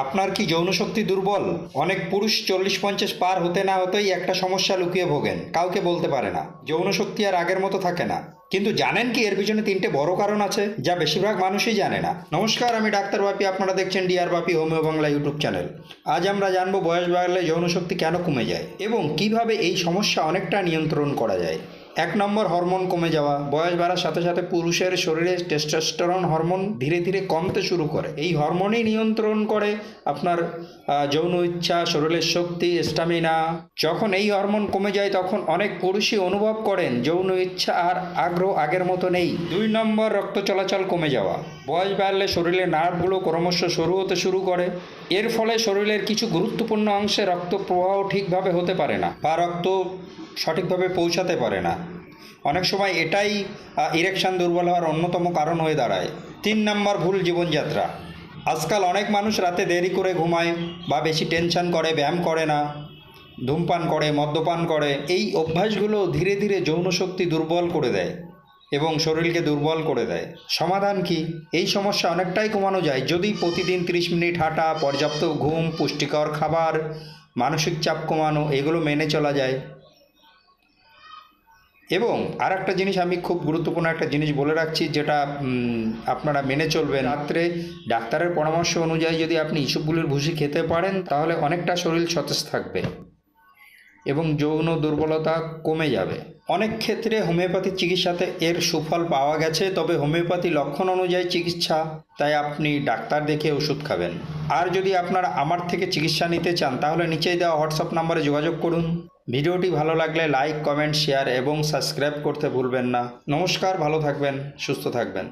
আপনার কি যৌন শক্তি দুর্বল? অনেক পুরুষ 40-50 পার হতে না হতেই একটা সমস্যা লুকিয়ে ভোগেন, কাউকে বলতে পারে না। যৌন শক্তি আর আগের মতো থাকে না। কিন্তু জানেন কি এর পিছনে 3টে বড় কারণ আছে, যা বেশিরভাগ মানুষই জানে না। নমস্কার, আমি ডাক্তার বাপি, আপনারা দেখছেন ডিআর বাপি হোমিও বাংলা ইউটিউব চ্যানেল। আজ আমরা জানবো বয়স বাড়লে যৌন শক্তি কেন কমে যায় এবং কিভাবে এই সমস্যা অনেকটা নিয়ন্ত্রণ করা যায়। 1 নম্বর, হরমোন কমে যাওয়া। বয়স বাড়ার সাথে সাথে পুরুষের শরীরে টেস্টোস্টেরন হরমোন ধীরে ধীরে কমতে শুরু করে। এই হরমোনই নিয়ন্ত্রণ করে আপনার যৌন ইচ্ছা, শরীরের শক্তি, স্ট্যামিনা। যখন এই হরমোন কমে যায় তখন অনেক পুরুষই অনুভব করেন যৌন ইচ্ছা আর আগ্রহ আগের মতো নেই। 2 নম্বর, রক্ত চলাচল কমে যাওয়া। বয়স বাড়লে শরীরের নার্ভগুলো ক্রমশ সরু হতে শুরু করে। এর ফলে শরীরের কিছু গুরুত্বপূর্ণ অংশে রক্ত প্রবাহ ঠিকভাবে হতে পারে না বা রক্ত সঠিকভাবে পৌঁছাতে পারে না। অনেক সময় এটাই ইরেকশন দুর্বল হওয়ার অন্যতম কারণ হয়ে দাঁড়ায়। 3 নম্বর, ভুল জীবনযাত্রা। আজকাল অনেক মানুষ রাতে দেরি করে ঘুমায় বা বেশি টেনশন করে, ব্যায়াম করে না, ধূমপান করে, মদ্যপান করে। এই অভ্যাসগুলো ধীরে ধীরে যৌন শক্তি দুর্বল করে দেয় এবং শরীরকে দুর্বল করে দেয়। সমাধান কি? এই সমস্যা অনেকটাই কমানো যায় যদি প্রতিদিন 30 মিনিট হাঁটা, পর্যাপ্ত ঘুম, পুষ্টিকর খাবার, মানসিক চাপ কমানো এগুলো মেনে চলা যায়। এবং আর একটা জিনিস, আমি খুব গুরুত্বপূর্ণ একটা জিনিস বলে রাখছি, যেটা আপনারা মেনে চলবেন। রাত্রে ডাক্তারের পরামর্শ অনুযায়ী যদি আপনি ইসবগুলির ভুসি খেতে পারেন তাহলে অনেকটা শরীর সতেজ থাকবে এবং যৌন দুর্বলতা কমে যাবে। অনেক ক্ষেত্রে হোমিওপ্যাথি চিকিৎসাতে এর সুফল পাওয়া গেছে, তবে হোমিওপ্যাথি লক্ষণ অনুযায়ী চিকিৎসা, তাই আপনি ডাক্তার দেখে ওষুধ খাবেন। আর যদি আপনারা আমার থেকে চিকিৎসা নিতে চান তাহলে নিচেই দেওয়া হোয়াটসঅ্যাপ নাম্বারে যোগাযোগ করুন। ভিডিওটি ভালো লাগলে লাইক, কমেন্ট, শেয়ার এবং সাবস্ক্রাইব করতে ভুলবেন না। নমস্কার, ভালো থাকবেন, সুস্থ থাকবেন।